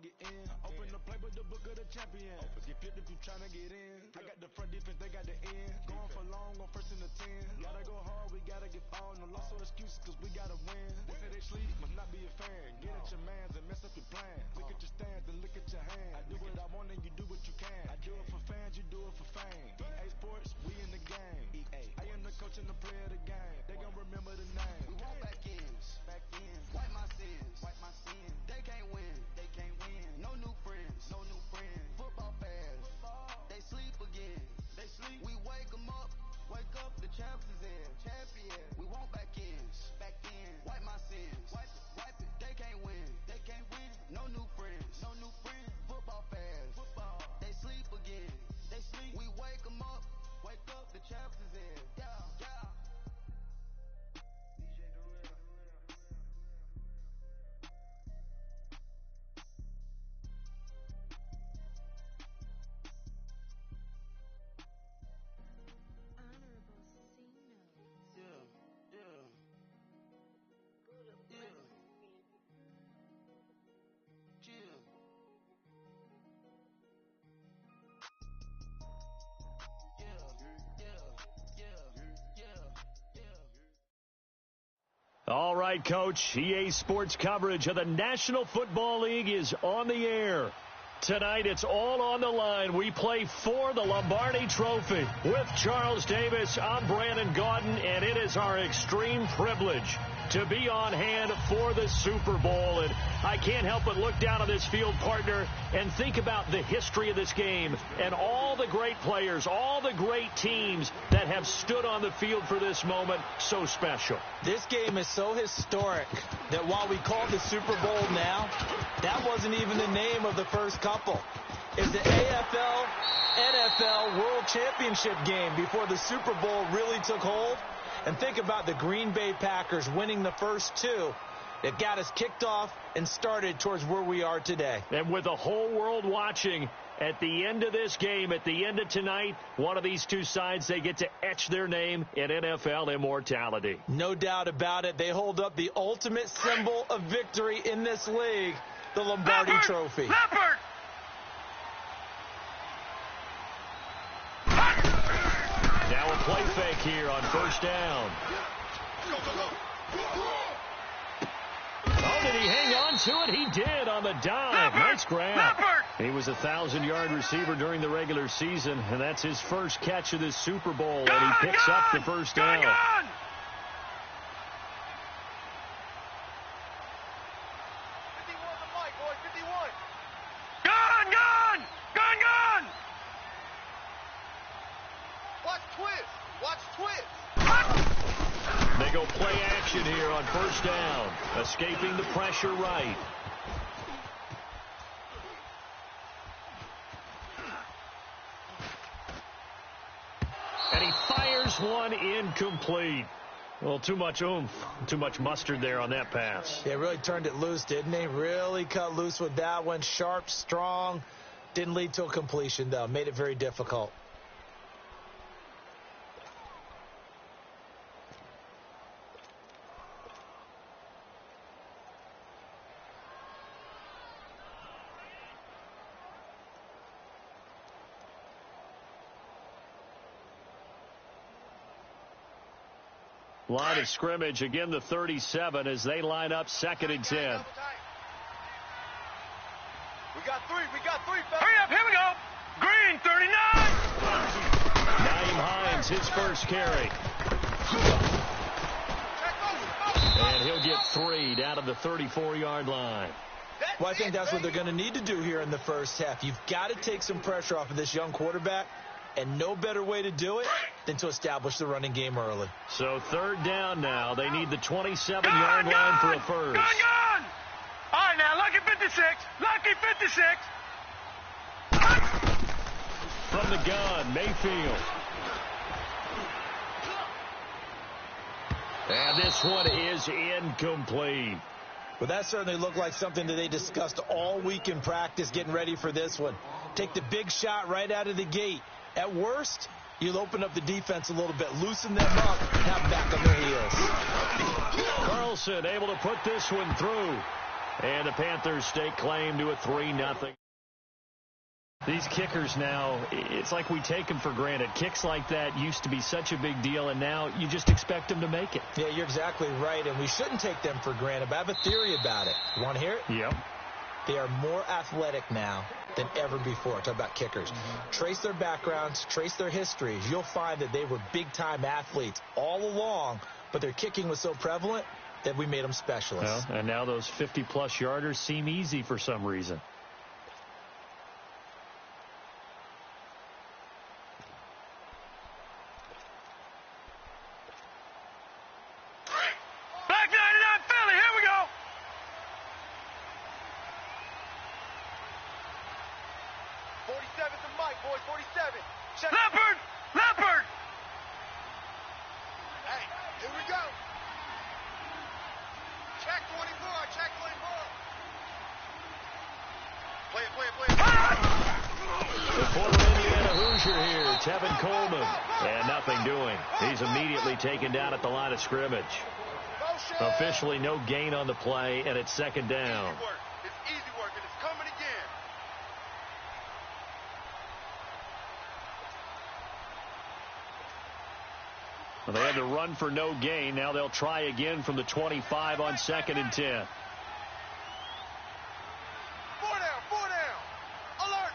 get in. Open the playbook, the book of the champion. Get flipped if you tryna get in. I got the front defense, they got the end. Going for long, on first and the 10. Gotta go hard, we gotta get all. No loss or excuses, cause we gotta win. They say they sleep, must not be a fan. Get at your mans and mess up your plan. Look at your stance and look at your hand. I do what I want and you do what you can. I do it for fans, you do it for fame. EA Sports, we in the game. I am the coach and the player of the game. They gon' remember the name. We want back ends. Wipe my sins. They can't win. No new friends. Football fans. They sleep again. We wake them up. Wake up, the champs is in. We want back ends. Wipe my sins. Wipe it. They can't win. No new friends. Football fans. They sleep again. We wake them up. Wake up, the champs is in. Yeah. All right, Coach. EA Sports coverage of the National Football League is on the air. Tonight, it's all on the line. We play for the Lombardi Trophy. With Charles Davis, I'm Brandon Gaudin, and it is our extreme privilege to be on hand for the Super Bowl. And I can't help but look down on this field, partner, and think about the history of this game and all the great players, all the great teams that have stood on the field for this moment. So special. This game is so historic that while we call it the Super Bowl now, that wasn't even the name of the first couple. It's the AFL, NFL World Championship game before the Super Bowl really took hold. And think about the Green Bay Packers winning the first two that got us kicked off and started towards where we are today. And with the whole world watching, at the end of this game, at the end of tonight, one of these two sides, they get to etch their name in NFL immortality. No doubt about it. They hold up the ultimate symbol of victory in this league, the Lombardi Trophy. Leopard! Now a play fake here on first down. Oh, did he hang on to it? He did on the dive. Nice grab. He was a 1,000-yard receiver during the regular season, and that's his first catch of this Super Bowl, and he picks up the first down. They go play action here on first down. Escaping the pressure right. And he fires one incomplete. Well, too much oomph, too much mustard there on that pass. Yeah, really turned it loose, didn't he? Really cut loose with that one. Sharp, strong. Didn't lead to a completion, though. Made it very difficult. Line of scrimmage, again the 37 as they line up 2nd and 10. We got three. Hurry up, here we go. Green, 39. Naeem Hines, his first carry. And he'll get 3 down to the 34-yard line. Well, I think that's what they're going to need to do here in the first half. You've got to take some pressure off of this young quarterback, and no better way to do it than to establish the running game early. So 3rd down now. They need the 27-yard line for a first. Gone! All right, now, lucky 56. Lucky 56. From the gun, Mayfield. And this one is incomplete. Well, that certainly looked like something that they discussed all week in practice getting ready for this one. Take the big shot right out of the gate. At worst, you'll open up the defense a little bit, loosen them up, have them back on their heels. Carlson able to put this one through. And the Panthers stake claim to a 3-0. These kickers now, it's like we take them for granted. Kicks like that used to be such a big deal, and now you just expect them to make it. Yeah, you're exactly right, and we shouldn't take them for granted. But I have a theory about it. You want to hear it? Yep. They are more athletic now than ever before. Talk about kickers. Trace their backgrounds, trace their histories. You'll find that they were big-time athletes all along, but their kicking was so prevalent that we made them specialists. Well, and now those 50-plus yarders seem easy for some reason. Leopard! Hey, here we go. Check 24, check 24. Play it. The former Indiana Hoosier here, Tevin Coleman. And nothing doing. He's immediately taken down at the line of scrimmage. Officially no gain on the play, and it's second down. It's easy work, and it's coming again. Well, they had to run for no gain. Now they'll try again from the 25 on 2nd and 10. Four down. Alert.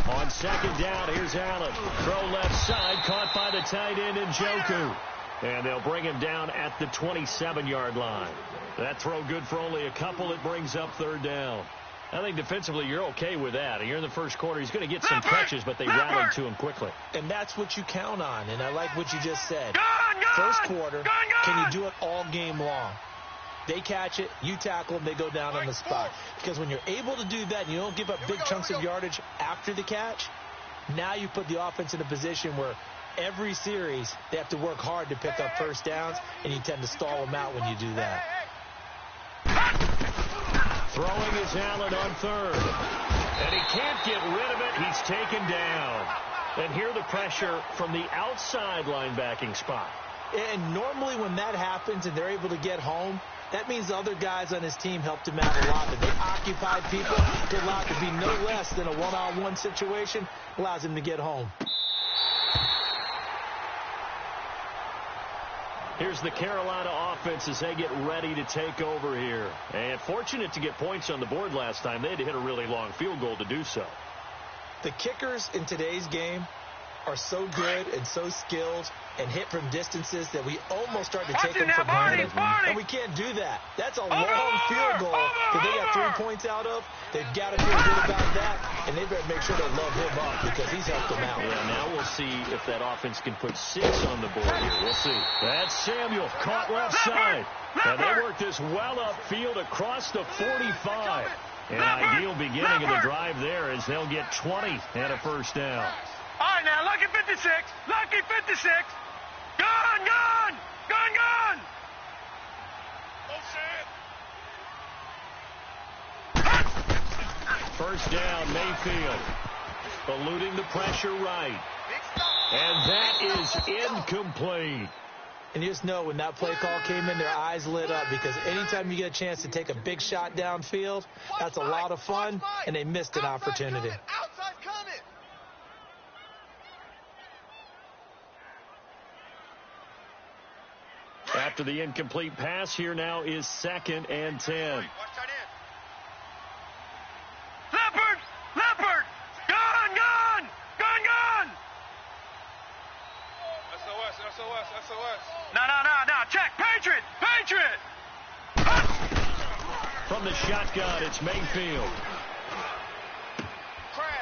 On 2nd down, here's Allen. Throw left side, caught by the tight end Njoku. And they'll bring him down at the 27-yard line. That throw good for only a couple. It brings up 3rd down. I think defensively you're okay with that. You're in the first quarter. He's going to get some catches, but they rallied to him quickly. And that's what you count on, and I like what you just said. First quarter, can you do it all game long? They catch it, you tackle them, they go down on the spot. Because when you're able to do that and you don't give up big chunks of yardage after the catch, now you put the offense in a position where every series they have to work hard to pick up first downs, and you tend to stall them out when you do that. Throwing is Allen on 3rd. And he can't get rid of it. He's taken down. And here the pressure from the outside linebacking spot. And normally when that happens and they're able to get home, that means the other guys on his team helped him out a lot. That they occupied people to allow it to be no less than a one-on-one situation, allows him to get home. Here's the Carolina offense as they get ready to take over here. And fortunate to get points on the board last time. They had to hit a really long field goal to do so. The kickers in today's game are so good and so skilled and hit from distances that we almost start to take them for granted. And we can't do that. That's a long field goal that they got 3 points out of. They've got to feel good about that, and they better make sure they love him up because he's helped them out. Yeah, now we'll see if that offense can put 6 on the board here. We'll see. That's Samuel, caught left side. And they work this well upfield across the 45. An ideal beginning of the drive there as they'll get 20 and a first down. All right, now, lucky 56. Lucky 56. Gone. First down, Mayfield. Eluding the pressure right. And that is incomplete. And you just know when that play call came in, their eyes lit up because anytime you get a chance to take a big shot downfield, that's a lot of fun, and they missed an opportunity. Outside coming. After the incomplete pass, here now is 2nd and 10. Watch tight end. Leopard! Gone! SOS. No. Check. Patriot! From the shotgun, it's Mayfield.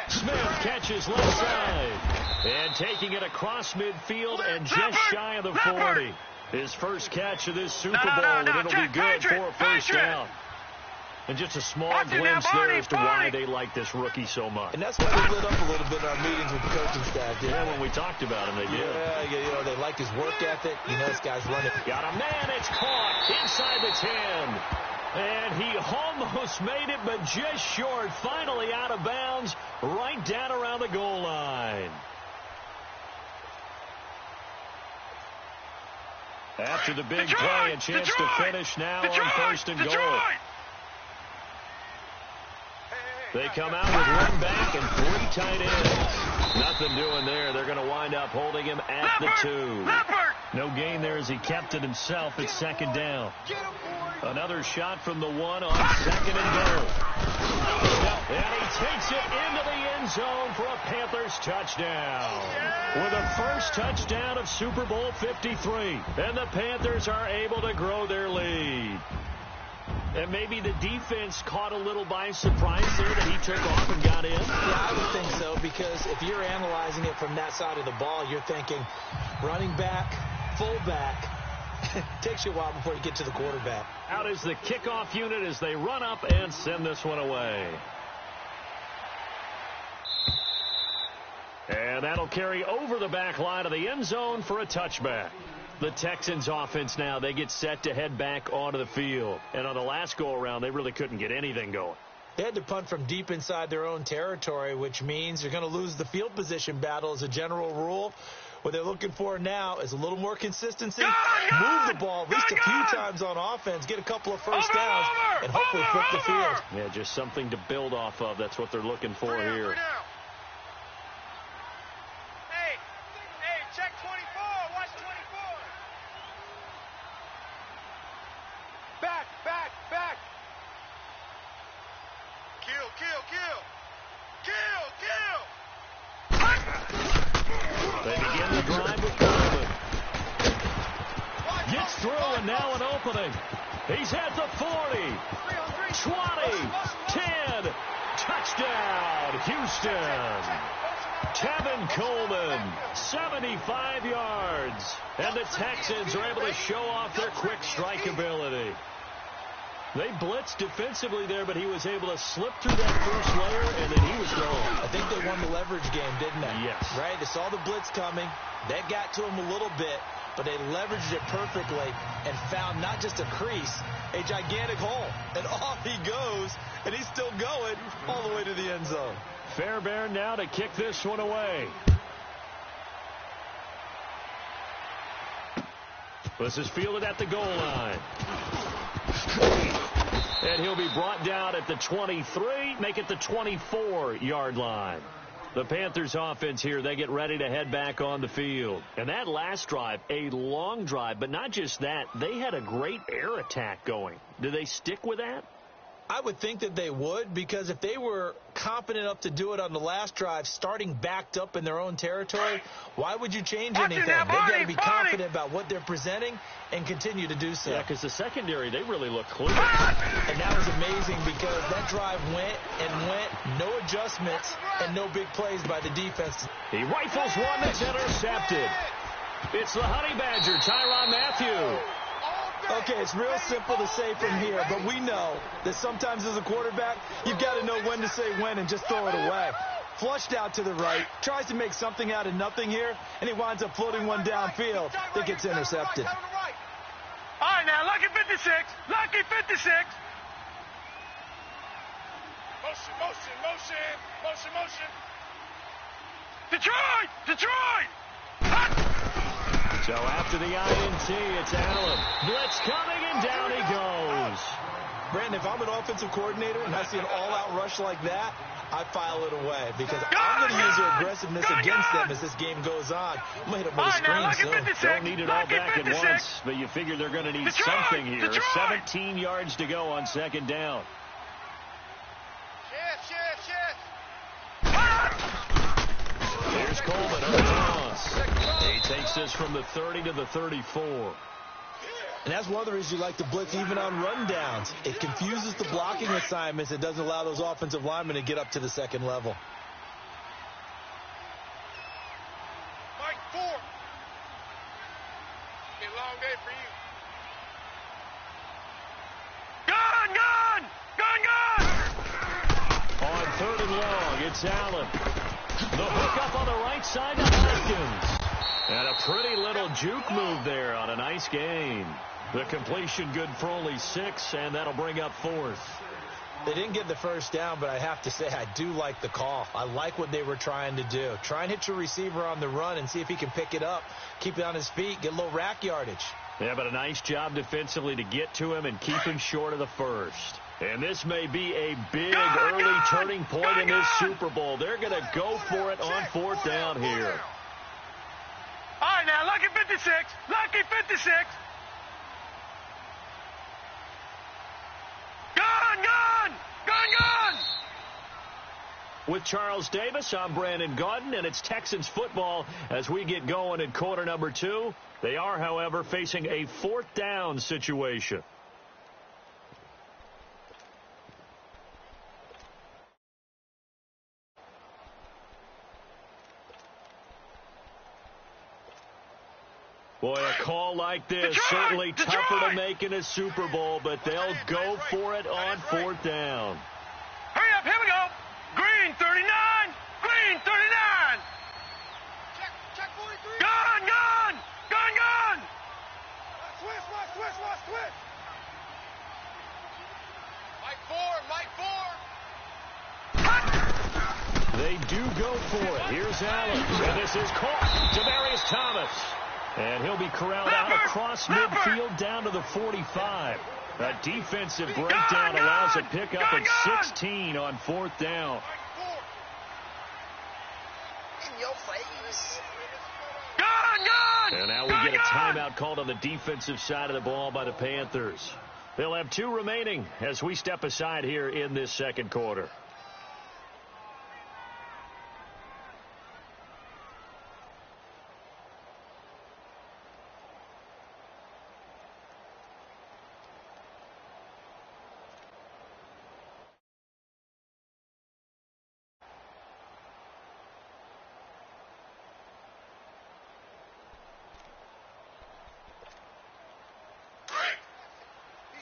Smith catches left side. And taking it across midfield and just shy of the 40. His first catch of this Super Bowl, and it'll be good for a first down. And just a small glimpse there as to why they like this rookie so much. And that's why they lit up a little bit in our meetings with the coaching staff. Yeah, when we talked about him, they did. Yeah, they like his work ethic. This guy's running. Got a man, it's caught inside the 10. And he almost made it, but just short. Finally out of bounds, right down around the goal line. After the big play, a chance to finish now on 1st and goal. They come out with 1 back and 3 tight ends. Nothing doing there. They're going to wind up holding him at the 2. No gain there as he kept it himself at 2nd down. Another shot from the 1 on 2nd and goal. And he takes it into the end zone for a Panthers touchdown. With the first touchdown of Super Bowl 53. And the Panthers are able to grow their lead. And maybe the defense caught a little by surprise there that he took off and got in. Yeah, I would think so, because if you're analyzing it from that side of the ball, you're thinking running back, fullback. It takes you a while before you get to the quarterback. Out is the kickoff unit as they run up and send this one away. And that'll carry over the back line of the end zone for a touchback. The Texans offense now, they get set to head back onto the field. And on the last go-around, they really couldn't get anything going. They had to punt from deep inside their own territory, which means you're going to lose the field position battle as a general rule. What they're looking for now is a little more consistency, move the ball at least a few times on offense, get a couple of first downs, and hopefully flip the field. Yeah, just something to build off of. That's what they're looking for here. Hey, check 24. Watch 24. Back. Kill. They begin the drive with Coleman. Gets through and now an opening. He's at the 40, 20, 10. Touchdown, Houston. Tevin Coleman, 75 yards. And the Texans are able to show off their quick strike ability. They blitzed defensively there, but he was able to slip through that first layer, and then he was gone. I think they won the leverage game, didn't they? Yes. Right? They saw the blitz coming. That got to him a little bit, but they leveraged it perfectly and found not just a crease, a gigantic hole. And off he goes, and he's still going all the way to the end zone. Fairbairn now to kick this one away. This is fielded at the goal line. And he'll be brought down at the 23, make it the 24-yard line. The Panthers offense here, they get ready to head back on the field. And that last drive, a long drive, but not just that, they had a great air attack going. Do they stick with that? I would think that they would, because if they were confident enough to do it on the last drive, starting backed up in their own territory, why would you change anything? They've got to be confident about what they're presenting and continue to do so. Yeah, because the secondary, they really look clear. And that was amazing because that drive went, no adjustments, and no big plays by the defense. He rifles one that's intercepted. It's the Honey Badger, Tyrann Mathieu. Okay, it's real simple to say from here, but we know that sometimes as a quarterback, you've got to know when to say when and just throw it away. Flushed out to the right, tries to make something out of nothing here, and he winds up floating one downfield that gets intercepted. All right, now, lucky 56. Motion. Detroit! So after the INT, it's Allen. Blitz coming, and down he goes. Brandon, if I'm an offensive coordinator and I see an all-out rush like that, I file it away because I'm going to use their aggressiveness against them as this game goes on. I'm going to hit them with a screen soon. Don't need it all back at once, but you figure they're going to need something here. 17 yards to go on 2nd down. Here's Coleman on the toss. He takes this from the 30 to the 34. And that's one of the reasons you like to blitz even on rundowns. It confuses the blocking assignments. It doesn't allow those offensive linemen to get up to the second level. Mike, 4. Be a long day for you. Gun! On 3rd and long, it's Allen. The hook up on the right side to Hopkins. And a pretty little juke move there on a nice gain. The completion good for only 6, and that'll bring up 4th. They didn't get the first down, but I have to say I do like the call. I like what they were trying to do. Try and hit your receiver on the run and see if he can pick it up, keep it on his feet, get a little rack yardage. Yeah, but a nice job defensively to get to him and keep him short of the first. And this may be a big early turning point in this Super Bowl. They're going to go for it on fourth down here. All right, now, lucky 56. Lucky 56. Gun! With Charles Davis, I'm Brandon Gaudin, and it's Texans football as we get going in quarter number 2. They are, however, facing a fourth down situation. Boy, a call like this, Detroit! certainly tougher Detroit! to make in a Super Bowl, but they'll go for it on fourth down. Hurry up, here we go. Green 39. Green 39. Check 43. Gun. Switch. Mike 4. They do go for it. Here's Allen. And this is caught. Demaryius Thomas. And he'll be corralled out across midfield down to the 45. A defensive breakdown allows a pickup at 16 on fourth down. In your face. Gun. And now we get a timeout called on the defensive side of the ball by the Panthers. They'll have 2 remaining as we step aside here in this second quarter.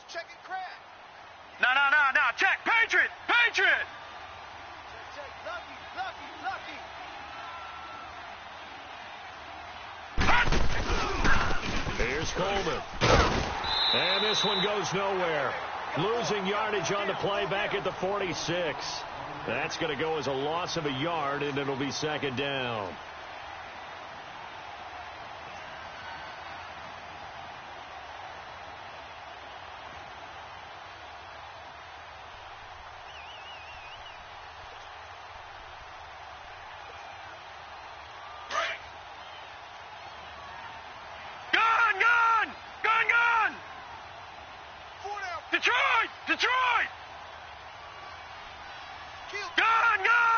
Checking crack. No. Check. Patriot. Check. Lucky. Here's Coleman. And this one goes nowhere. Losing yardage on the play back at the 46. That's going to go as a loss of a yard, and it'll be second down. Detroit! Gun!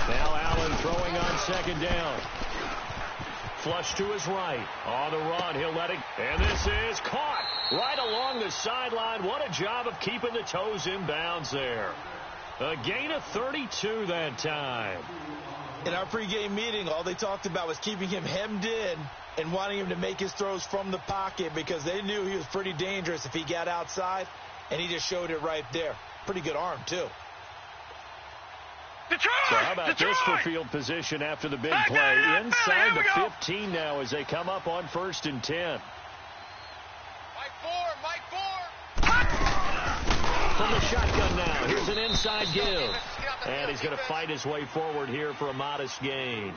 Now Allen throwing on second down. Flush to his right. On the run, he'll let it. And this is caught right along the sideline. What a job of keeping the toes in bounds there. A gain of 32 that time. In our pregame meeting, all they talked about was keeping him hemmed in and wanting him to make his throws from the pocket because they knew he was pretty dangerous if he got outside, and he just showed it right there. Pretty good arm, too. Detroit! So how about this for field position after the big play? Inside the 15 now as they come up on 1st and 10. Mike 4. From the shotgun now, here's an inside give. And he's going to fight his way forward here for a modest gain.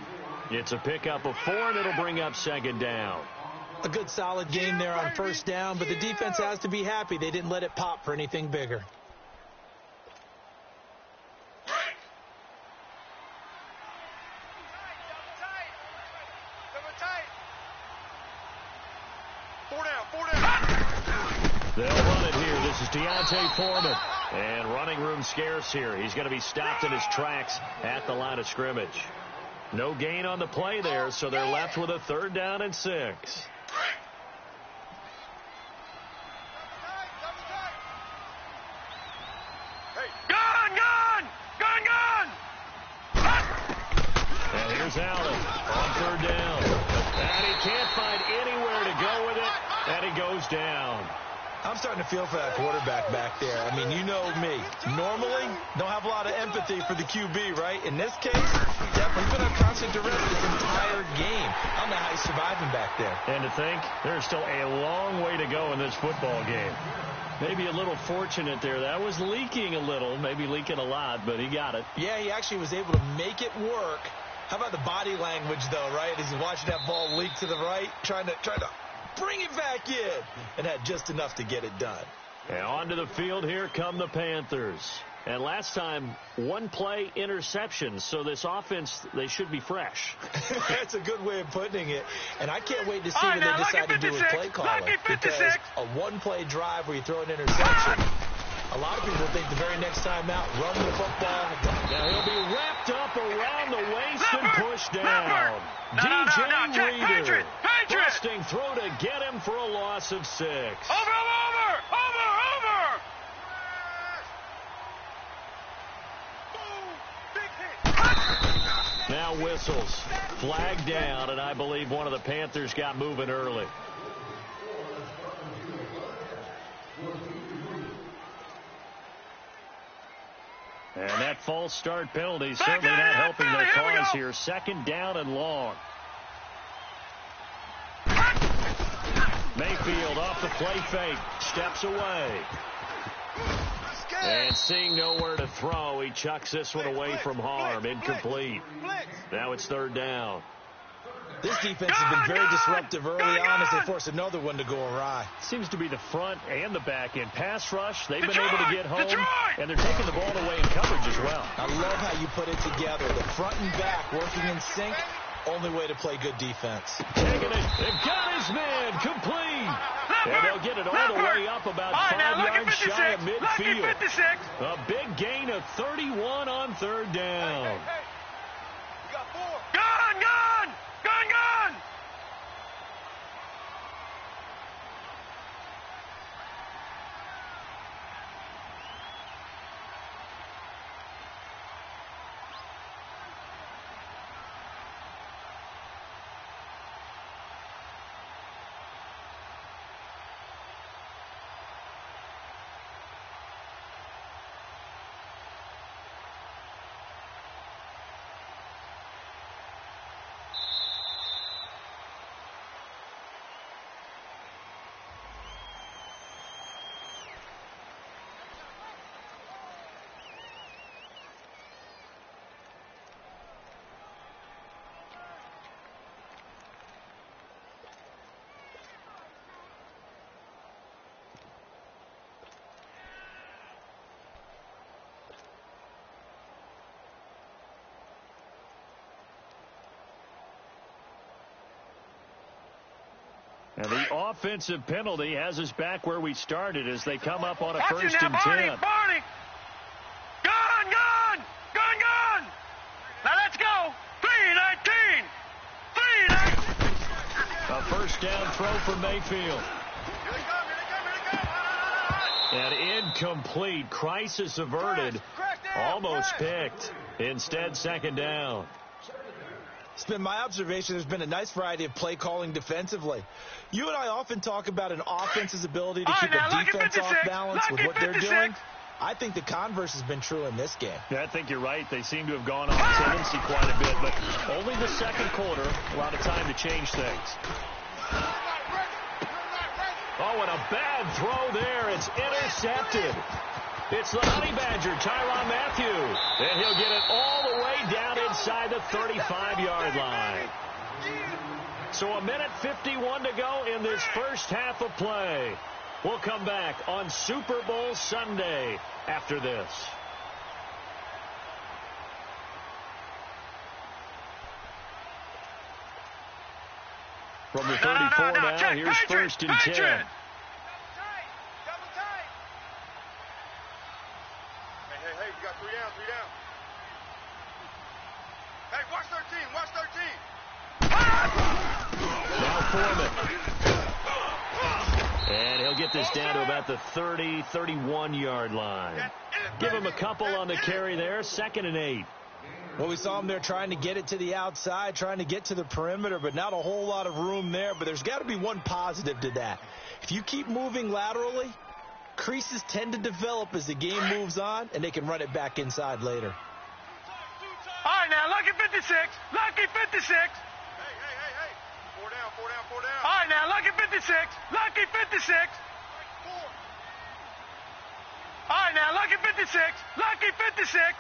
It's a pickup of 4, and it'll bring up second down. A good solid game there on first down, but the defense has to be happy they didn't let it pop for anything bigger. They'll run it here. This is Deontay Foreman. And running room scarce here. He's going to be stopped in his tracks at the line of scrimmage. No gain on the play there, so they're left with a 3rd down and 6. And here's Allen on 3rd down. And he can't find anywhere to go with it, and he goes down. I'm starting to feel for that quarterback back there. I mean, you know me. Normally, don't have a lot of empathy for the QB, right? In this case, definitely been under constant duress this entire game. I don't know how he's surviving back there. And to think, there's still a long way to go in this football game. Maybe a little fortunate there. That was leaking a little, maybe leaking a lot, but he got it. Yeah, he actually was able to make it work How about the body language, though, right? As he's watching that ball leak to the right, trying to bring it back in, and had just enough to get it done. And onto the field, here come the Panthers. And last time, one play interception, so this offense, they should be fresh. That's a good way of putting it. And I can't wait to see what they decide to do with play calling. Because a one-play drive where you throw an interception, a lot of people think the very next time out, run the football. Now he'll be wrapped up around the waist and pushed down. DJ Reader, busting through to get him for a loss of 6. Over! Now whistles. Flag down, and I believe one of the Panthers got moving early. And that false start penalty certainly not helping their cause here. 2nd down and long. Mayfield off the play fake. Steps away. And seeing nowhere to throw, he chucks this one away from harm. Incomplete. Now it's 3rd down. This defense has been very disruptive early on as they force another one to go awry. Seems to be the front and the back end. Pass rush, they've been able to get home, and they're taking the ball away in coverage as well. I love how you put it together. The front and back working in sync, only way to play good defense. Taking it, they've got his man, complete. And they'll get it all the way up about 5 yards shy of midfield. A big gain of 31 on 3rd down. Gone! And the offensive penalty has us back where we started as they come up on a 1st and 10. Barney! Gone! Now let's go! 3-19! A 1st down throw for Mayfield. And incomplete. Crisis averted. Almost picked. Instead, 2nd down. It's been my observation there's been a nice variety of play calling defensively. You and I often talk about an offense's ability to keep a defense off balance with what they're doing. I think the converse has been true in this game. Yeah, I think you're right. They seem to have gone off tendency quite a bit, but only the 2nd quarter, a lot of time to change things. Oh, and a bad throw there. It's intercepted. It's the Honey Badger, Tyrann Mathieu. And he'll get it all the way down inside the 35-yard line. So 1:51 to go in this first half of play. We'll come back on Super Bowl Sunday after this. From the 34 now, here's 1st and 10. Hey, we got 3 down. Hey, watch 13. Now Foreman. And he'll get this down to about the 30, 31-yard line. Give him a couple on the carry there. 2nd and 8. Well, we saw him there trying to get it to the outside, trying to get to the perimeter, but not a whole lot of room there. But there's got to be one positive to that. If you keep moving laterally, creases tend to develop as the game moves on, and they can run it back inside later. All right, now, lucky 56. Lucky 56. Hey. 4 down. All right, now, lucky 56. Lucky 56. All right, now, lucky 56. Lucky 56.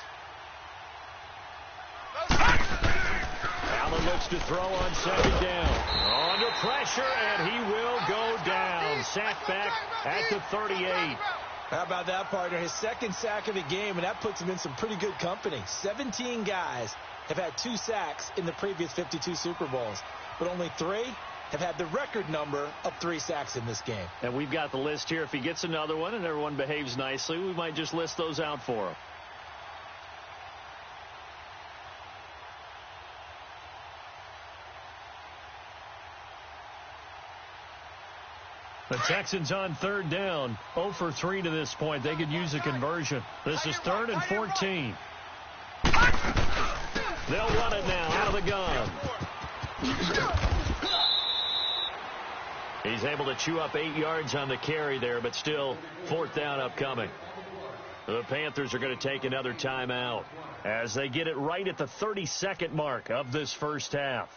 looks to throw on second down. Under pressure, and he will go down. Sacked back at the 38. How about that, partner? His second sack of the game, and that puts him in some pretty good company. 17 guys have had 2 sacks in the previous 52 Super Bowls, but only 3 have had the record number of 3 sacks in this game. And we've got the list here. If he gets another one and everyone behaves nicely, we might just list those out for him. The Texans on third down, 0 for 3 to this point. They could use a conversion. This is 3rd and 14. They'll run it now out of the gun. He's able to chew up 8 yards on the carry there, but still 4th down upcoming. The Panthers are going to take another timeout as they get it right at the 32nd mark of this first half.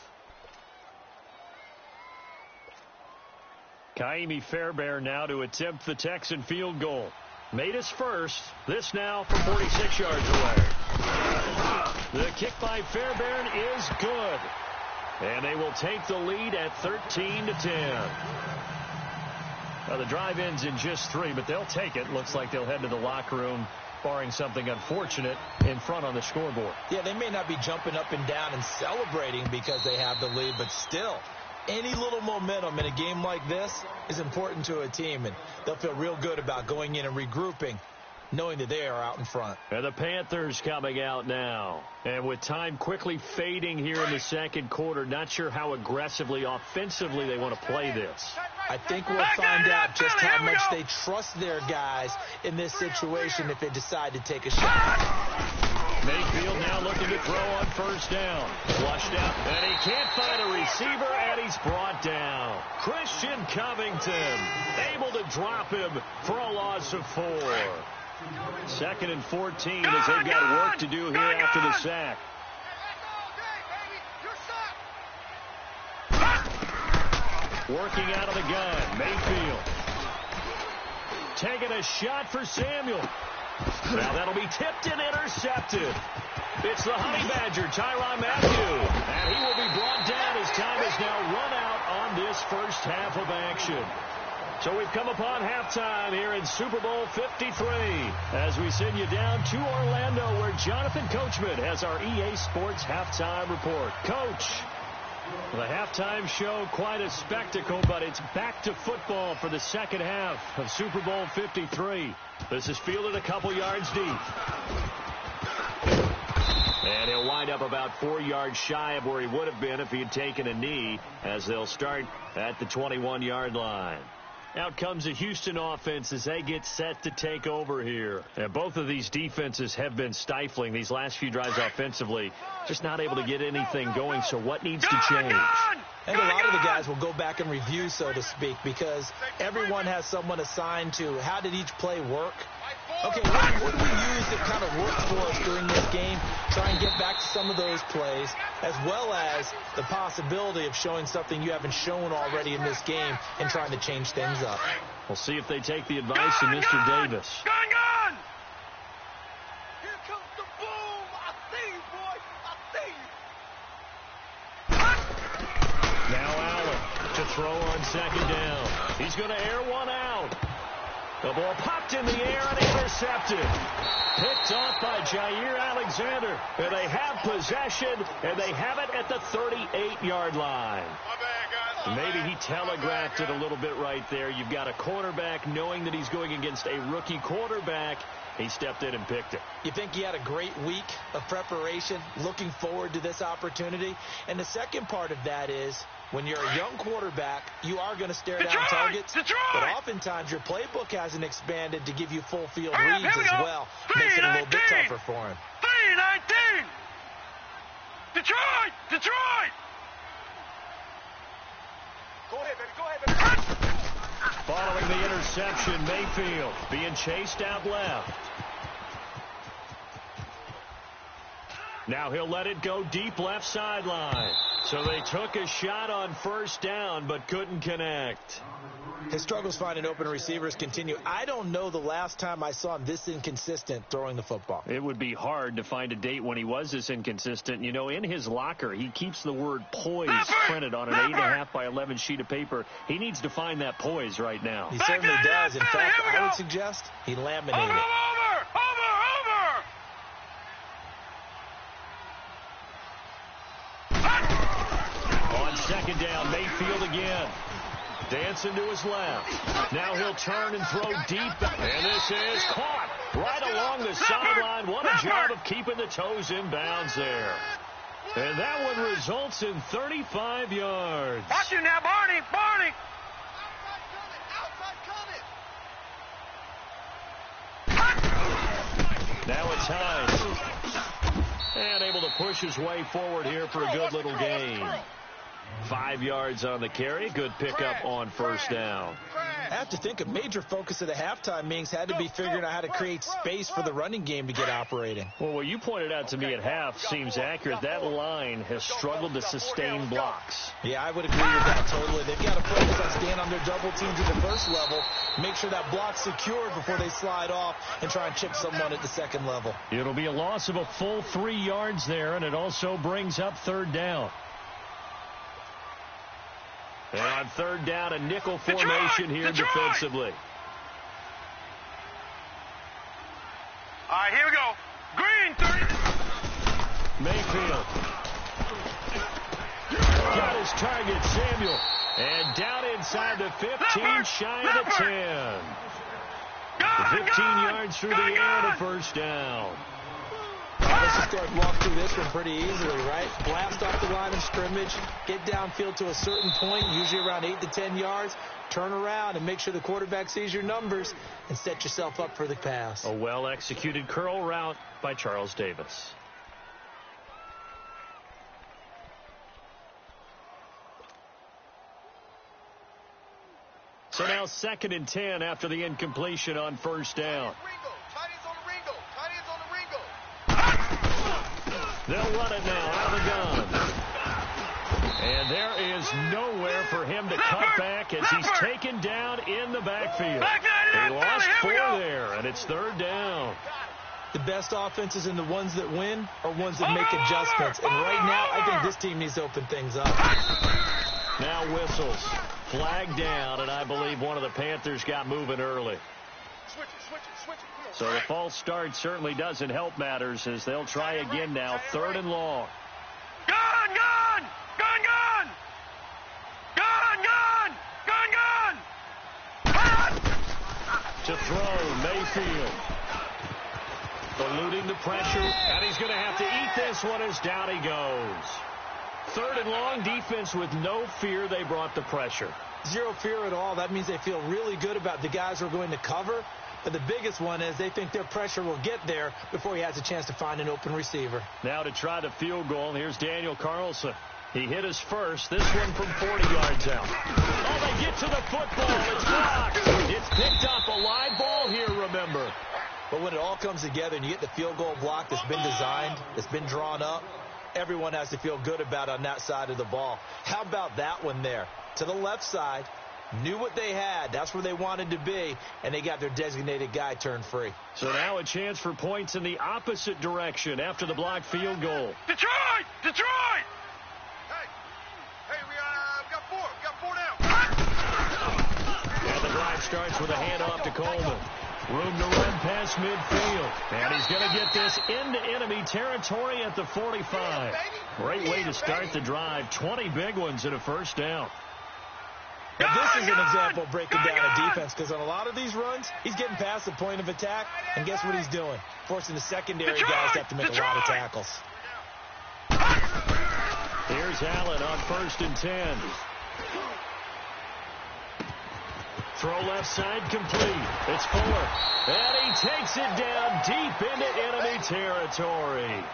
Kaimi Fairbairn now to attempt the Texan field goal. Made his first. This now from 46 yards away. The kick by Fairbairn is good. And they will take the lead at 13-10. Now the drive ends in just 3, but they'll take it. Looks like they'll head to the locker room, barring something unfortunate in front on the scoreboard. Yeah, they may not be jumping up and down and celebrating because they have the lead, but still, any little momentum in a game like this is important to a team, and they'll feel real good about going in and regrouping, knowing that they are out in front. And the Panthers coming out now. And with time quickly fading here in the second quarter, not sure how aggressively, offensively they want to play this. I think we'll find out just how much they trust their guys in this situation if they decide to take a shot. Mayfield now looking to throw on first down. Flushed out, and he can't find a receiver, and he's brought down. Christian Covington able to drop him for a loss of 4. 2nd and 14 as they've got work to do here after the sack. Working out of the gun, Mayfield. Taking a shot for Samuel. Now that'll be tipped and intercepted. It's the Honey Badger, Tyrann Mathieu. And he will be brought down as time has now run out on this first half of action. So we've come upon halftime here in Super Bowl 53 as we send you down to Orlando where Jonathan Coachman has our EA Sports halftime report. Coach, the halftime show, quite a spectacle, but it's back to football for the second half of Super Bowl 53. This is fielded a couple yards deep. And he'll wind up about 4 yards shy of where he would have been if he had taken a knee as they'll start at the 21-yard line. Out comes the Houston offense as they get set to take over here. And both of these defenses have been stifling these last few drives offensively. Just not able to get anything going, so what needs to change? And a lot of the guys will go back and review, so to speak, because everyone has someone assigned to how did each play work. Okay, what do we use that kind of worked for us during this game? Try and get back to some of those plays, as well as the possibility of showing something you haven't shown already in this game and trying to change things up. We'll see if they take the advice of Mr. Davis. Gun! Here comes the boom! I see you, boy! I see you! Now Allen to throw on second down. He's going to air one out. The ball popped in the air and intercepted. Picked off by Jair Alexander. And they have possession, and they have it at the 38-yard line. Maybe he telegraphed it a little bit right there. You've got a cornerback knowing that he's going against a rookie quarterback. He stepped in and picked it. You think he had a great week of preparation, looking forward to this opportunity? And the second part of that is, when you're a young quarterback, you are going to stare down targets. But oftentimes your playbook hasn't expanded to give you full field reads as well. Makes it a little bit tougher for him. 3-19! Detroit! Go ahead, baby. Following the interception, Mayfield being chased out left. Now he'll let it go deep left sideline. So they took a shot on first down but couldn't connect. His struggles finding open receivers continue. I don't know the last time I saw him this inconsistent throwing the football. It would be hard to find a date when he was this inconsistent. You know, in his locker, he keeps the word poise printed on an 8.5 by 11 sheet of paper. He needs to find that poise right now. He certainly does. In fact, I would suggest he laminated it. On second down, Mayfield again. Dancing to his left. Now he'll turn and throw deep. And this is caught right along the sideline. What a job of keeping the toes in bounds there. And that one results in 35 yards. Watch you now, Barney. Barney. Now it's Hines. And able to push his way forward here for a good little gain. 5 yards on the carry. Good pickup on first down. I have to think a major focus of the halftime meetings had to be figuring out how to create space for the running game to get operating. Well, what you pointed out to me at half seems accurate. That line has struggled to sustain blocks. Yeah, I would agree with that totally. They've got to focus on staying on their double teams at the first level, make sure that block's secured before they slide off and try and chip someone at the second level. It'll be a loss of a full 3 yards there, and it also brings up third down. And on third down, a nickel formation here defensively. All right, here we go. Green, 30. Mayfield. Got his target, Samuel. And down inside the 15, shy of the 10. 15 yards through the air and a first down. Let's just walk through this one pretty easily, right? Blast off the line of scrimmage, get downfield to a certain point, usually around 8 to 10 yards, turn around and make sure the quarterback sees your numbers and set yourself up for the pass. A well-executed curl route by Charles Davis. So now 2nd and 10 after the incompletion on first down. They'll run it now out of the gun. And there is nowhere for him to cut back as he's taken down in the backfield. He lost 4 there, and it's third down. The best offenses and the ones that win are ones that make adjustments. And right now, I think this team needs to open things up. Now whistles. Flag down, and I believe one of the Panthers got moving early. So the false start certainly doesn't help matters as they'll try again now. 3rd and long. Gun, gun! Gun, gun! Gun, gun! Gun, gun! To throw, Mayfield. Eluding the pressure, and he's going to have to eat this one as down he goes. 3rd and long, defense with no fear. They brought the pressure. Zero fear at all. That means they feel really good about the guys who are going to cover. But the biggest one is they think their pressure will get there before he has a chance to find an open receiver. Now to try the field goal, here's Daniel Carlson. He hit his first, this one from 40 yards out. Oh, they get to the football. It's blocked. It's picked up. A live ball here, remember. But when it all comes together and you get the field goal block that's been designed, that's been drawn up, everyone has to feel good about on that side of the ball. How about that one there? To the left side. Knew what they had. That's where they wanted to be, and they got their designated guy turned free. So now a chance for points in the opposite direction after the blocked field goal. Detroit! Detroit! Hey, we got 4. We got 4 down. And the drive starts with a handoff to Coleman. Room to run past midfield. And he's going to get this into enemy territory at the 45. Great way to start the drive. 20 big ones and a first down. Now, this is an example of breaking down a defense because on a lot of these runs, he's getting past the point of attack, and guess what he's doing? Forcing the secondary guys to have to make a lot of tackles. Here's Allen on 1st and 10. Throw left side complete. It's Fuller. And he takes it down deep into enemy territory.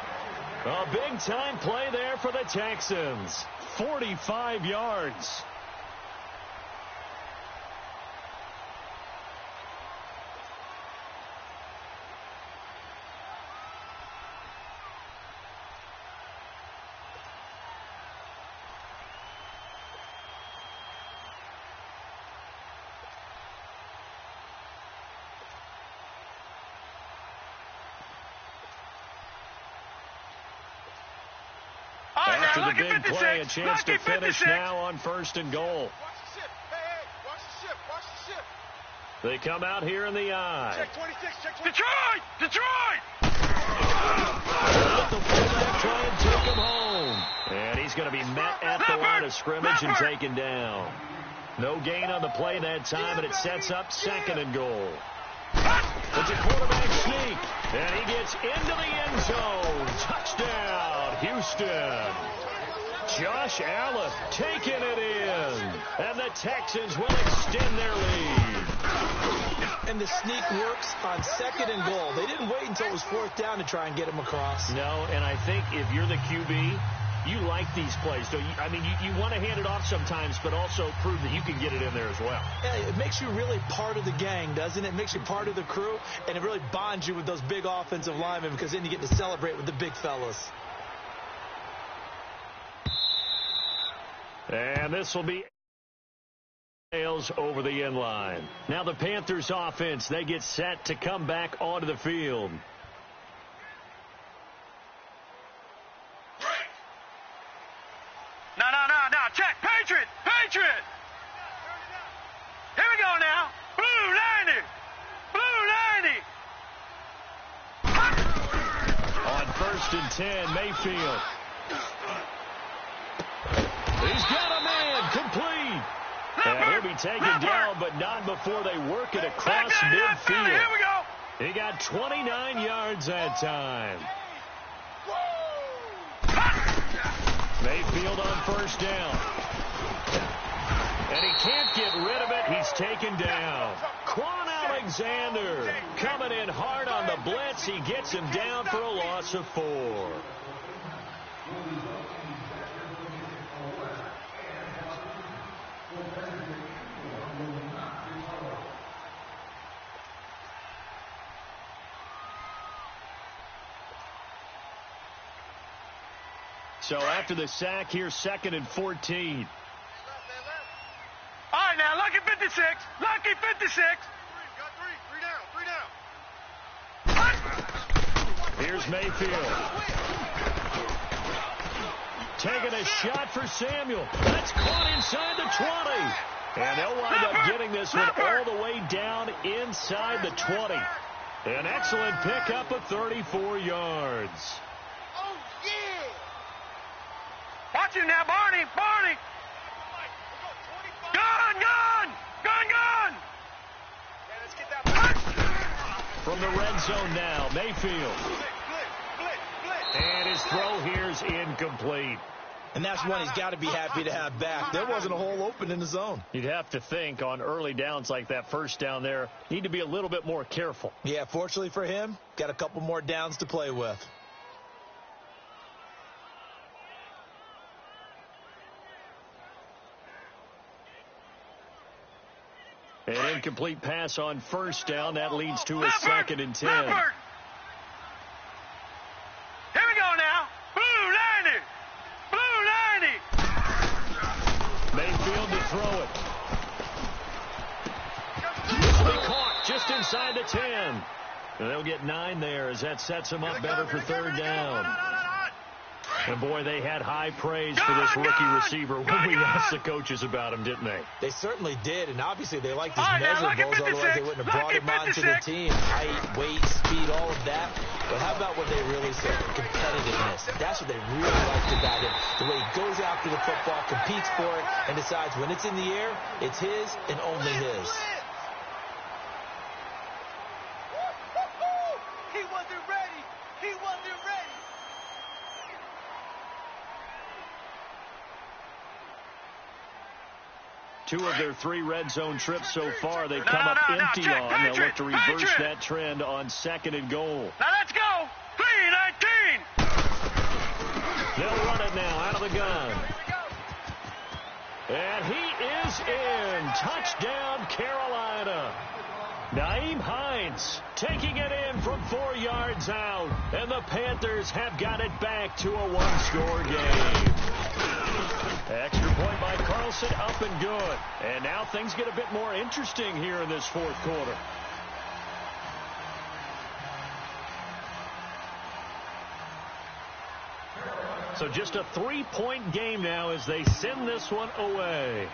A big-time play there for the Texans. 45 yards. After the big play, a chance to finish now on 1st and goal. They come out here in the eye. Check 26, check 26. Detroit! Out the fullback, try and take him home. And he's going to be met at the line of scrimmage and taken down. No gain on the play that time, and it sets up 2nd and goal. It's a quarterback sneak, and he gets into the end zone. Touchdown, Houston. Josh Allen taking it in, and the Texans will extend their lead. And the sneak works on 2nd and goal. They didn't wait until it was 4th down to try and get him across. No, and I think if you're the QB, you like these plays. So I mean, you want to hand it off sometimes, but also prove that you can get it in there as well. Yeah, it makes you really part of the gang, doesn't it? It makes you part of the crew, and it really bonds you with those big offensive linemen because then you get to celebrate with the big fellas. And this will be Nails over the end line. Now the Panthers offense, they get set to come back onto the field. No. Check. Patriot. Here we go now. Blue 90. On 1st and 10, Mayfield. He's got a man complete. And he'll be taken down, but not before they work it across midfield. Here we go. He got 29 yards that time. Mayfield on 1st down. And he can't get rid of it. He's taken down. Quan Alexander coming in hard on the blitz. He gets him down for a loss of 4. So after the sack, here's 2nd and 14. All right, now, lucky 56. Lucky 56. Three down. Here's Mayfield. Taking a shot for Samuel. That's caught inside the 20. And they'll wind up getting this one all the way down inside the 20. An excellent pickup of 34 yards. Watch him now, Barney. Gun. From the red zone now, Mayfield. And his throw here's incomplete. And that's one he's got to be happy to have back. There wasn't a hole open in the zone. You'd have to think on early downs like that 1st down there, need to be a little bit more careful. Yeah, fortunately for him, got a couple more downs to play with. An incomplete pass on 1st down. That leads to a 2nd and 10. Here we go now. Blue 90. Mayfield to throw it. This will be caught just inside the 10. And they'll get 9 there as that sets them up better for 3rd down. And, boy, they had high praise for this rookie receiver when we asked the coaches about him, didn't they? They certainly did, and obviously they liked his measurables, otherwise they wouldn't have brought him onto the team. Height, weight, speed, all of that. But how about what they really said? Competitiveness. That's what they really liked about him. The way he goes after the football, competes for it, and decides when it's in the air, it's his and only his. He wasn't ready. He wasn't ready. Two of their 3 red zone trips so far, they've come up empty on. They'll look to reverse that trend on 2nd and goal. Now let's go. 3-19. They'll run it now out of the gun. And he is in. Touchdown, Carolina. Nyheim Hines taking it in from 4 yards out. And the Panthers have got it back to a 1-score game. Extra point by Carlson, up and good. And now things get a bit more interesting here in this 4th quarter. So just a 3-point game now as they send this one away.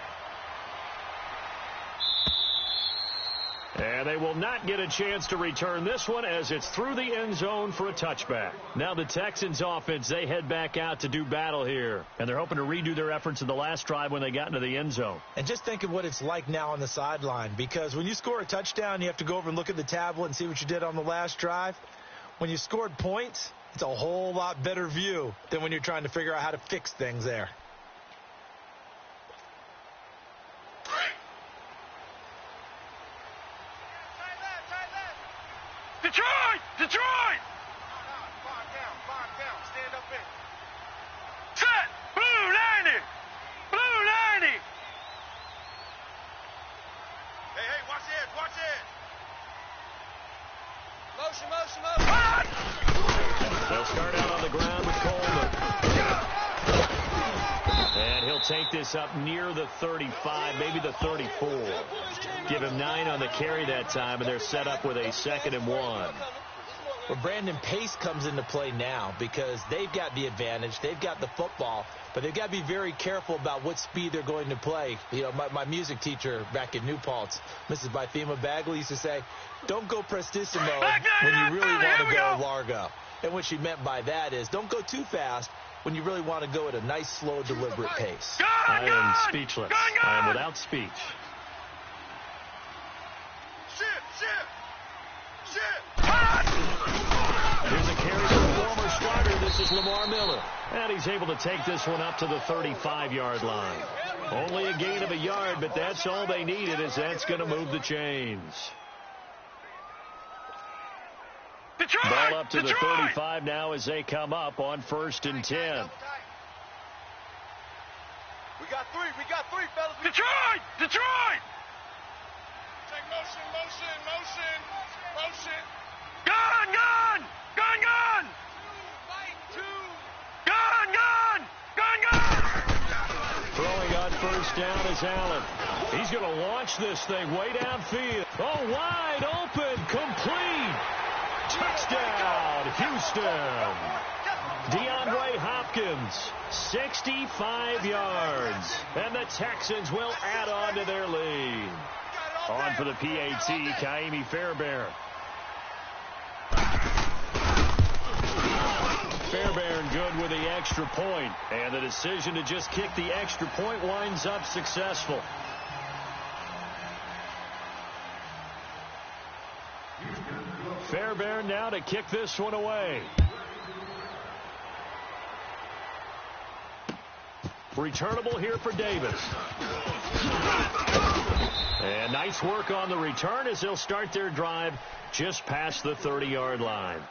And they will not get a chance to return this one as it's through the end zone for a touchback. Now the Texans offense, they head back out to do battle here. And they're hoping to redo their efforts in the last drive when they got into the end zone. And just think of what it's like now on the sideline, because when you score a touchdown, you have to go over and look at the tablet and see what you did on the last drive. When you scored points, it's a whole lot better view than when you're trying to figure out how to fix things there. Detroit! Detroit! Five down, stand up in. Set! Blue 90! Blue 90! Hey, watch it! Motion! They'll start out on the ground with Coleman. And he'll take this up near the 35, maybe the 34. Give him 9 on the carry that time, and they're set up with a 2nd and 1. Well, Brandon, pace comes into play now because they've got the advantage. They've got the football, but they've got to be very careful about what speed they're going to play. You know, my music teacher back in New Paltz, Mrs. Bythema Bagley, used to say, don't go prestissimo when you really want to go largo. And what she meant by that is don't go too fast when you really want to go at a nice, slow, deliberate pace. I am speechless. I am without speech. Here's a carry to the former starter. This is Lamar Miller. And he's able to take this one up to the 35-yard line. Only a gain of a yard, but that's all they needed, as that's going to move the chains. Detroit! Ball up to the 35 now as they come up on 1st and 10. We got three, fellas. Detroit! Detroit! Take motion. Gun! Throwing on 1st down is Allen. He's going to launch this thing way downfield. Oh, wide open, complete. Touchdown, Houston. DeAndre Hopkins, 65 yards. And the Texans will add on to their lead. On for the PAT, Kaimi Fairbairn. Fairbairn good with the extra point. And the decision to just kick the extra point winds up successful. Fairbairn now to kick this one away. Returnable here for Davis. And nice work on the return as they'll start their drive just past the 30-yard line.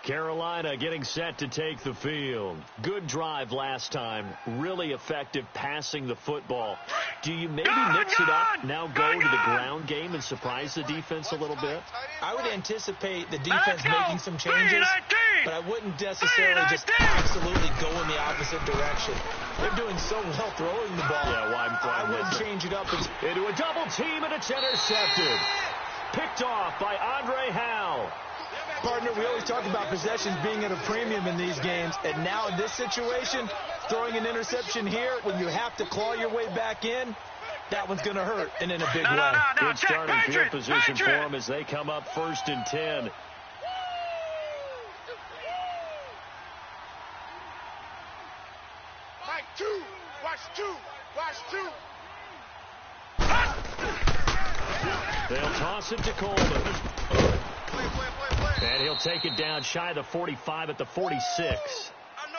Carolina getting set to take the field. Good drive last time. Really effective passing the football. Do you maybe mix it up, now go to the ground game and surprise the defense a little bit? I would anticipate the defense making some changes, but I wouldn't necessarily just absolutely go in the opposite direction. They're doing so well throwing the ball. Yeah, I wouldn't change it up. Into a double team, and it's intercepted. Picked off by Andre Howell. Partner, we always talk about possessions being at a premium in these games, and now in this situation, throwing an interception here when you have to claw your way back in, that one's going to hurt, and in a big way. Good starting field position for them as they come up 1st and 10. Mike, watch two. They'll toss it to Coleman. And he'll take it down shy of the 45 at the 46.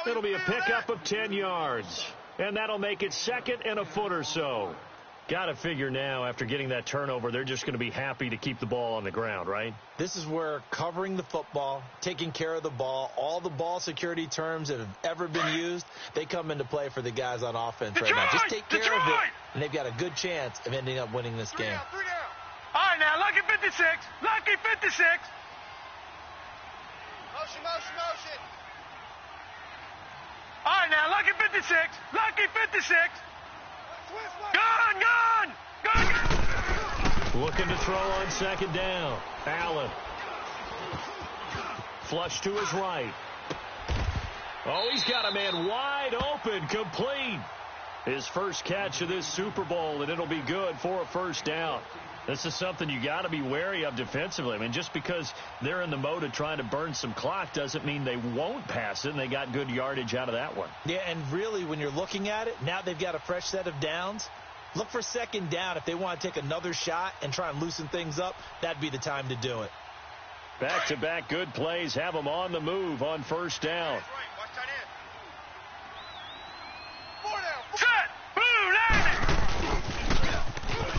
It'll be a pickup of 10 yards. And that'll make it 2nd and a foot or so. Got to figure now, after getting that turnover, they're just going to be happy to keep the ball on the ground, right? This is where covering the football, taking care of the ball, all the ball security terms that have ever been used, they come into play for the guys on offense right now. Just take care of it, and they've got a good chance of ending up winning this game. All right, now, lucky 56. Lucky 56. Motion. All right, now, lucky 56. Lucky 56. Gun! Looking to throw on 2nd down. Allen. Flush to his right. Oh, he's got a man wide open, complete. His first catch of this Super Bowl, and it'll be good for a first down. This is something you got to be wary of defensively. I mean, just because they're in the mode of trying to burn some clock doesn't mean they won't pass it, and they got good yardage out of that one. Yeah, and really, when you're looking at it, now they've got a fresh set of downs. Look for second down. If they want to take another shot and try and loosen things up, that'd be the time to do it. Back-to-back good plays have them on the move on first down.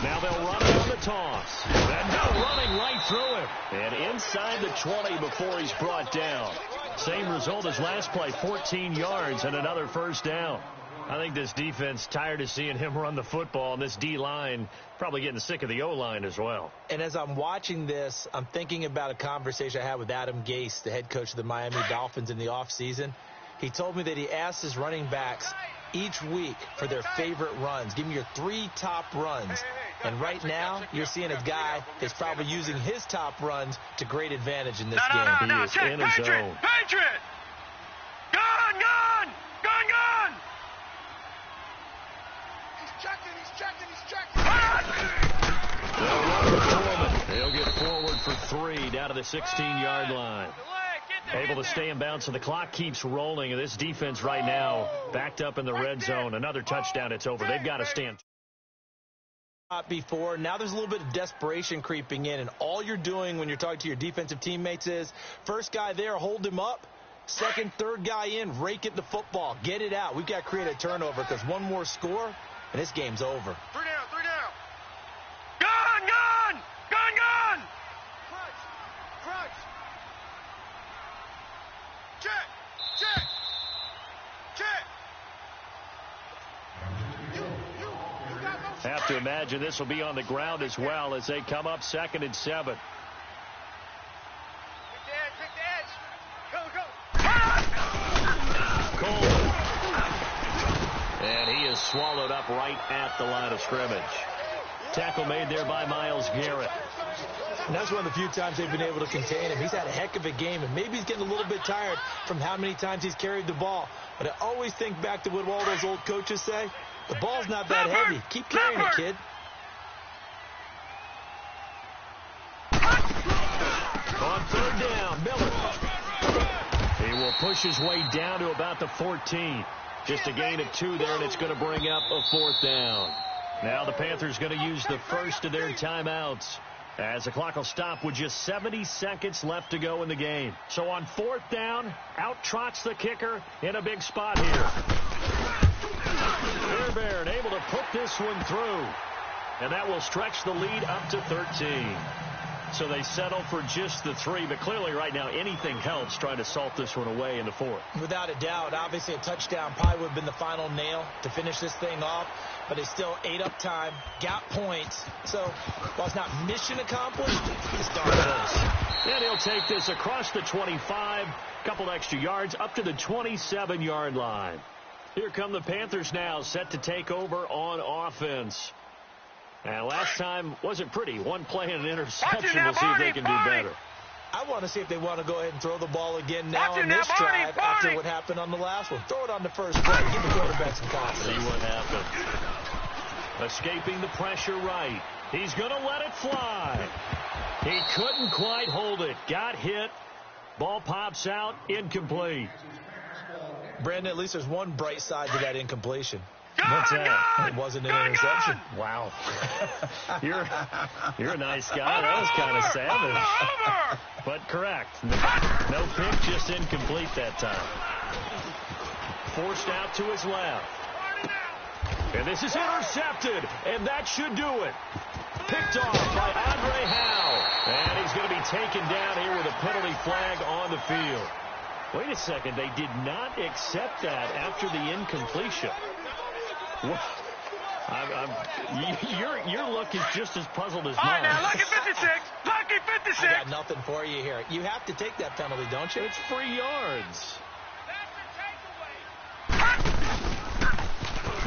Now they'll run it on the toss. And now running right through him. And inside the 20 before he's brought down. Same result as last play, 14 yards and another first down. I think this defense tired of seeing him run the football, and this D-line probably getting sick of the O-line as well. And as I'm watching this, I'm thinking about a conversation I had with Adam Gase, the head coach of the Miami Dolphins in the offseason. He told me that he asked his running backs each week for their favorite runs. Give me your 3 top runs. And right now, you're seeing a guy that's probably using his top runs to great advantage in this game. He is in his zone. Patriot! Gun! He's checking! They'll run the Foreman. He'll get forward for 3 down to the 16-yard line. Able to stay in bounds, so the clock keeps rolling. And this defense right now backed up in the red zone. Another touchdown, it's over. They've got to stand. Before, now there's a little bit of desperation creeping in, and all you're doing when you're talking to your defensive teammates is first guy there, hold him up. Second, third guy in, rake at the football. Get it out. We've got to create a turnover because one more score, and this game's over. 3 down. Gun! Crunch! Check! Have to imagine this will be on the ground as well as they come up 2nd and 7. Pick the edge. Go. Cole. And he is swallowed up right at the line of scrimmage. Tackle made there by Myles Garrett. And that's one of the few times they've been able to contain him. He's had a heck of a game, and maybe he's getting a little bit tired from how many times he's carried the ball. But I always think back to what all those old coaches say. The ball's not that heavy. Keep carrying it, kid. On 3rd down, Miller. He will push his way down to about the 14. Just a gain of 2 there, and it's going to bring up a 4th down. Now the Panthers going to use the first of their timeouts, as the clock will stop with just 70 seconds left to go in the game. So on 4th down, out trots the kicker in a big spot here. Fairbairn able to put this one through, and that will stretch the lead up to 13. So they settle for just the 3, but clearly right now anything helps trying to salt this one away in the 4th. Without a doubt, obviously a touchdown probably would have been the final nail to finish this thing off, but they still ate up time, got points. So while it's not mission accomplished, it's darn close. And he'll take this across the 25, couple extra yards up to the 27-yard line. Here come the Panthers now, set to take over on offense. And last time wasn't pretty. One play and an interception. We'll see if they can do better. I want to see if they want to go ahead and throw the ball again now on this drive after what happened on the last one. Throw it on the first play. Give the quarterback some confidence. See what happened. Escaping the pressure right. He's going to let it fly. He couldn't quite hold it. Got hit. Ball pops out. Incomplete. Brandon, at least there's one bright side to that incompletion. What's that? It wasn't an interception. Wow. You're a nice guy. That was kind of savage. But correct. No pick, just incomplete that time. Forced out to his left. And this is intercepted. And that should do it. Picked off by Andre Howe. And he's going to be taken down here with a penalty flag on the field. Wait a second. They did not accept that after the incompletion. Your look is just as puzzled as mine. All right, now, lucky 56. Lucky 56. I got nothing for you here. You have to take that penalty, don't you? It's 3 yards.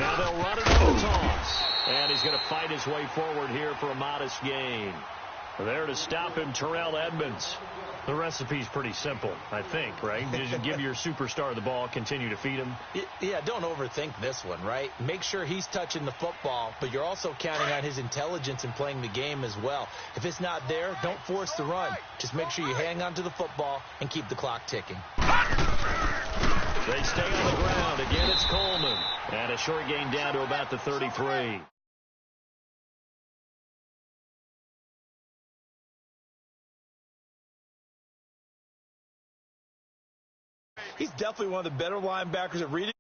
Now they'll run it on the toss. And he's going to fight his way forward here for a modest gain. There to stop him, Terrell Edmonds. The recipe's pretty simple, I think, right? Just give your superstar the ball, continue to feed him. Yeah, don't overthink this one, right? Make sure he's touching the football, but you're also counting on his intelligence in playing the game as well. If it's not there, don't force the run. Just make sure you hang on to the football and keep the clock ticking. They stay on the ground. Again, it's Coleman. And a short gain down to about the 33. He's definitely one of the better linebackers at reading.